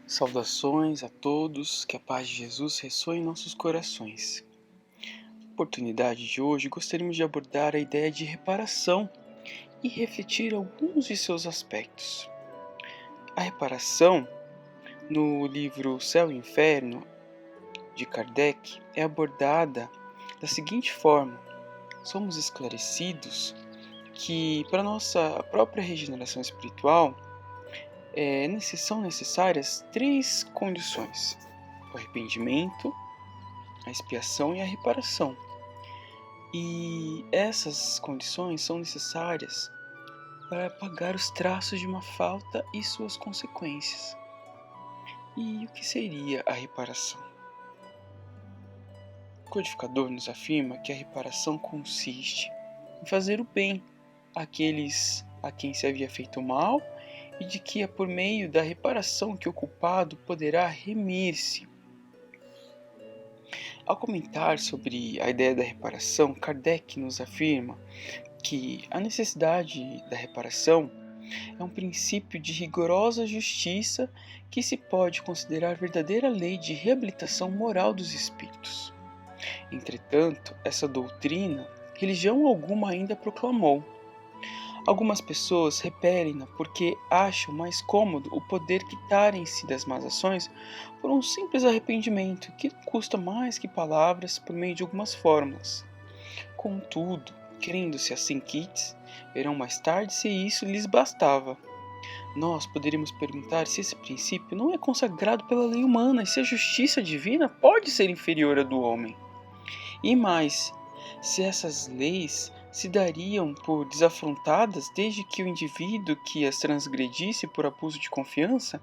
Saudações a todos, que a paz de Jesus ressoe em nossos corações. Na oportunidade de hoje, gostaríamos de abordar a ideia de reparação e refletir alguns de seus aspectos. A reparação, no livro Céu e Inferno, de Kardec, é abordada da seguinte forma: somos esclarecidos que, para nossa própria regeneração espiritual, são necessárias três condições: o arrependimento, a expiação e a reparação. E essas condições são necessárias para apagar os traços de uma falta e suas consequências. E o que seria a reparação? O codificador nos afirma que a reparação consiste em fazer o bem àqueles a quem se havia feito mal e de que é por meio da reparação que o culpado poderá remir-se. Ao comentar sobre a ideia da reparação, Kardec nos afirma que a necessidade da reparação é um princípio de rigorosa justiça que se pode considerar verdadeira lei de reabilitação moral dos espíritos. Entretanto, essa doutrina, religião alguma ainda proclamou. Algumas pessoas repelem-na porque acham mais cômodo o poder quitarem-se das más ações por um simples arrependimento que não custa mais que palavras por meio de algumas fórmulas. Contudo, querendo-se assim quites, verão mais tarde se isso lhes bastava. Nós poderíamos perguntar se esse princípio não é consagrado pela lei humana e se a justiça divina pode ser inferior à do homem. E mais, se essas leis se dariam por desafrontadas desde que o indivíduo que as transgredisse por abuso de confiança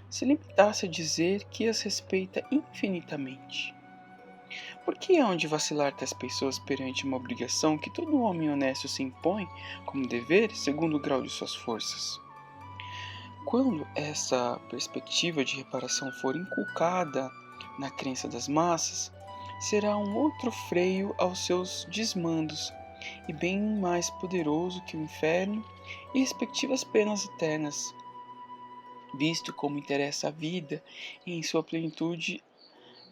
se limitasse a dizer que as respeita infinitamente. Por que hão de vacilar tais pessoas perante uma obrigação que todo homem honesto se impõe como dever segundo o grau de suas forças? Quando essa perspectiva de reparação for inculcada na crença das massas, será um outro freio aos seus desmandos e bem mais poderoso que o inferno e respectivas penas eternas, visto como interessa a vida em sua plenitude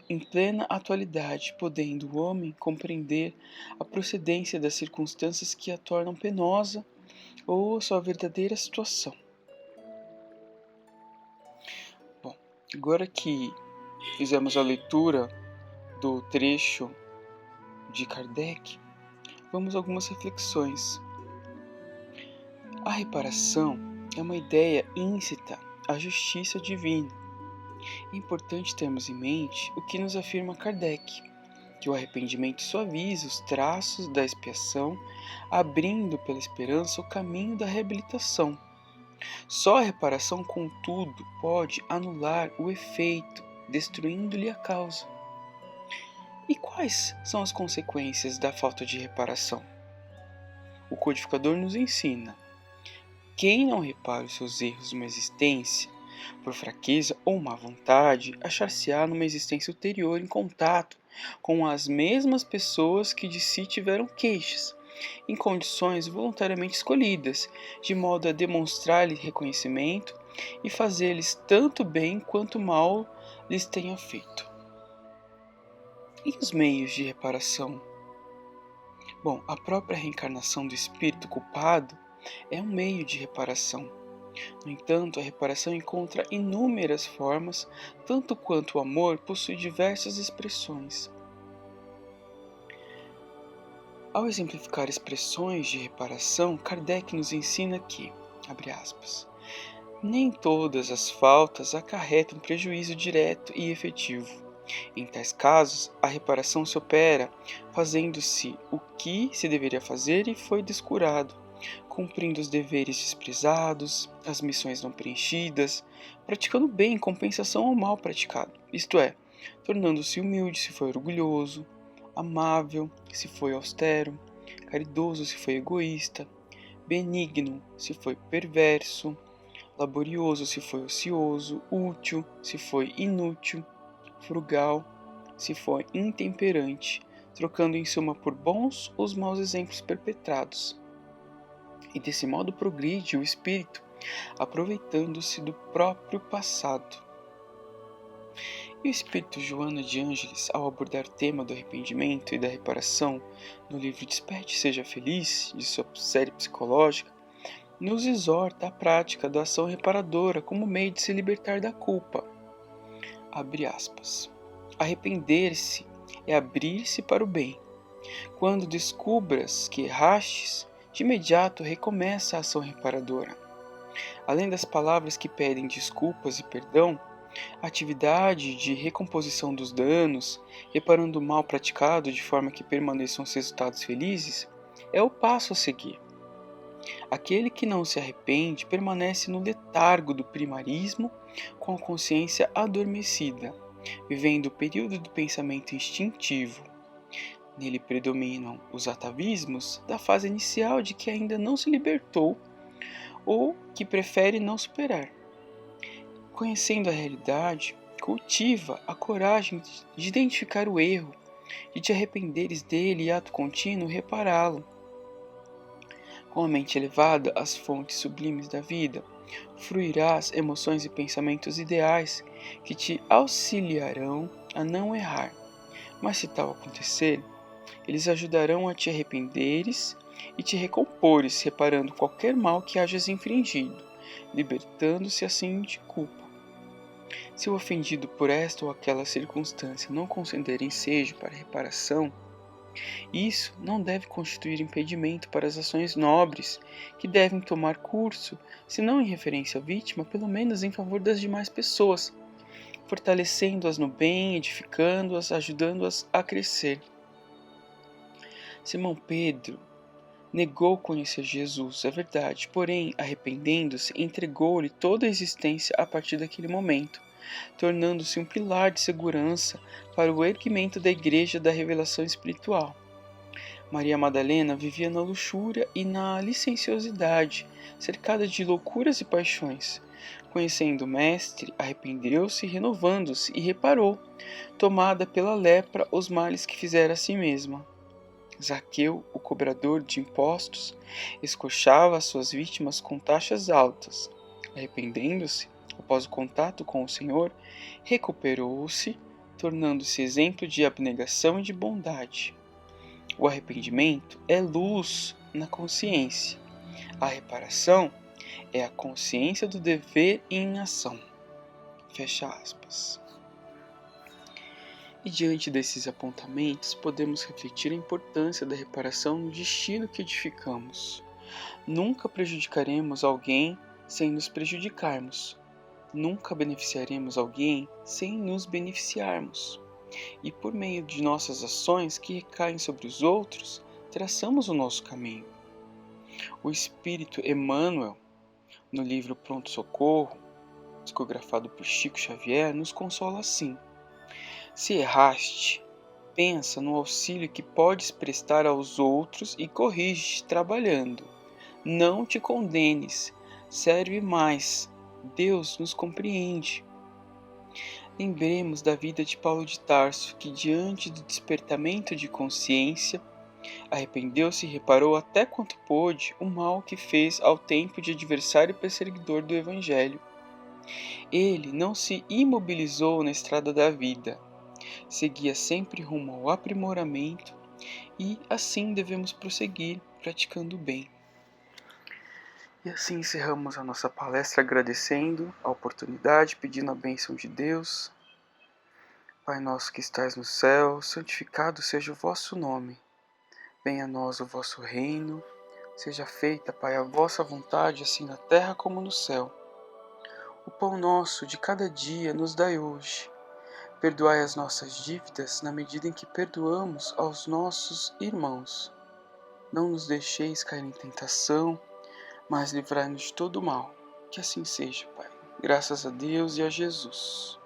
em plena atualidade, podendo o homem compreender a procedência das circunstâncias que a tornam penosa ou a sua verdadeira situação. Bom, agora que fizemos a leitura do trecho de Kardec, vamos a algumas reflexões. A reparação é uma ideia íncita à justiça divina. É importante termos em mente o que nos afirma Kardec, que o arrependimento suaviza os traços da expiação, abrindo pela esperança o caminho da reabilitação. Só a reparação, contudo, pode anular o efeito, destruindo-lhe a causa. E quais são as consequências da falta de reparação? O codificador nos ensina: quem não repara os seus erros numa existência, por fraqueza ou má vontade, achar-se-á numa existência ulterior em contato com as mesmas pessoas que de si tiveram queixas, em condições voluntariamente escolhidas, de modo a demonstrar-lhes reconhecimento e fazer-lhes tanto bem quanto mal lhes tenha feito. E os meios de reparação? Bom, a própria reencarnação do espírito culpado é um meio de reparação. No entanto, a reparação encontra inúmeras formas, tanto quanto o amor possui diversas expressões. Ao exemplificar expressões de reparação, Kardec nos ensina que, abre aspas, nem todas as faltas acarretam prejuízo direto e efetivo. Em tais casos, a reparação se opera fazendo-se o que se deveria fazer e foi descurado, cumprindo os deveres desprezados, as missões não preenchidas, praticando bem em compensação ao mal praticado, isto é, tornando-se humilde se foi orgulhoso, amável se foi austero, caridoso se foi egoísta, benigno se foi perverso, laborioso se foi ocioso, útil se foi inútil, frugal se foi intemperante, trocando em suma por bons os maus exemplos perpetrados. E desse modo progride o espírito, aproveitando-se do próprio passado. E o espírito Joana de Ângeles, ao abordar o tema do arrependimento e da reparação no livro Desperte e Seja Feliz, de sua série psicológica, nos exorta à prática da ação reparadora como meio de se libertar da culpa. Abre aspas. Arrepender-se é abrir-se para o bem. Quando descubras que errastes, de imediato recomeça a ação reparadora. Além das palavras que pedem desculpas e perdão, a atividade de recomposição dos danos, reparando o mal praticado de forma que permaneçam os resultados felizes, é o passo a seguir. Aquele que não se arrepende permanece no letargo do primarismo, com a consciência adormecida, vivendo o período do pensamento instintivo. Nele predominam os atavismos da fase inicial de que ainda não se libertou ou que prefere não superar. Conhecendo a realidade, cultiva a coragem de identificar o erro, de te arrependeres dele e ato contínuo repará-lo. Com a mente elevada às fontes sublimes da vida, fruirás emoções e pensamentos ideais que te auxiliarão a não errar. Mas se tal acontecer, eles ajudarão a te arrependeres e te recompores, reparando qualquer mal que hajas infringido, libertando-se assim de culpa. Se o ofendido por esta ou aquela circunstância não conceder ensejo para reparação, isso não deve constituir impedimento para as ações nobres que devem tomar curso, se não em referência à vítima, pelo menos em favor das demais pessoas, fortalecendo-as no bem, edificando-as, ajudando-as a crescer. Simão Pedro negou conhecer Jesus, é verdade, porém, arrependendo-se, entregou-lhe toda a existência a partir daquele momento, tornando-se um pilar de segurança para o erguimento da Igreja da Revelação Espiritual. Maria Madalena vivia na luxúria e na licenciosidade, cercada de loucuras e paixões. Conhecendo o Mestre, arrependeu-se, renovando-se e reparou, tomada pela lepra, os males que fizera a si mesma. Zaqueu, o cobrador de impostos, escochava as suas vítimas com taxas altas. Arrependendo-se, após o contato com o Senhor, recuperou-se, tornando-se exemplo de abnegação e de bondade. O arrependimento é luz na consciência. A reparação é a consciência do dever em ação. Fecha aspas. E diante desses apontamentos, podemos refletir a importância da reparação no destino que edificamos. Nunca prejudicaremos alguém sem nos prejudicarmos. Nunca beneficiaremos alguém sem nos beneficiarmos. E por meio de nossas ações que recaem sobre os outros, traçamos o nosso caminho. O Espírito Emmanuel, no livro Pronto Socorro, psicografado por Chico Xavier, nos consola assim. Se erraste, pensa no auxílio que podes prestar aos outros e corrige-te trabalhando. Não te condenes, serve mais. Deus nos compreende. Lembremos da vida de Paulo de Tarso, que diante do despertamento de consciência, arrependeu-se e reparou até quanto pôde o mal que fez ao tempo de adversário e perseguidor do Evangelho. Ele não se imobilizou na estrada da vida, seguia sempre rumo ao aprimoramento e assim devemos prosseguir praticando o bem. E assim encerramos a nossa palestra agradecendo a oportunidade, pedindo a bênção de Deus. Pai nosso que estais no céu, santificado seja o vosso nome. Venha a nós o vosso reino. Seja feita, Pai, a vossa vontade, assim na terra como no céu. O pão nosso de cada dia nos dai hoje. Perdoai as nossas dívidas na medida em que perdoamos aos nossos irmãos. Não nos deixeis cair em tentação, mas livrai-nos de todo o mal. Que assim seja, Pai. Graças a Deus e a Jesus.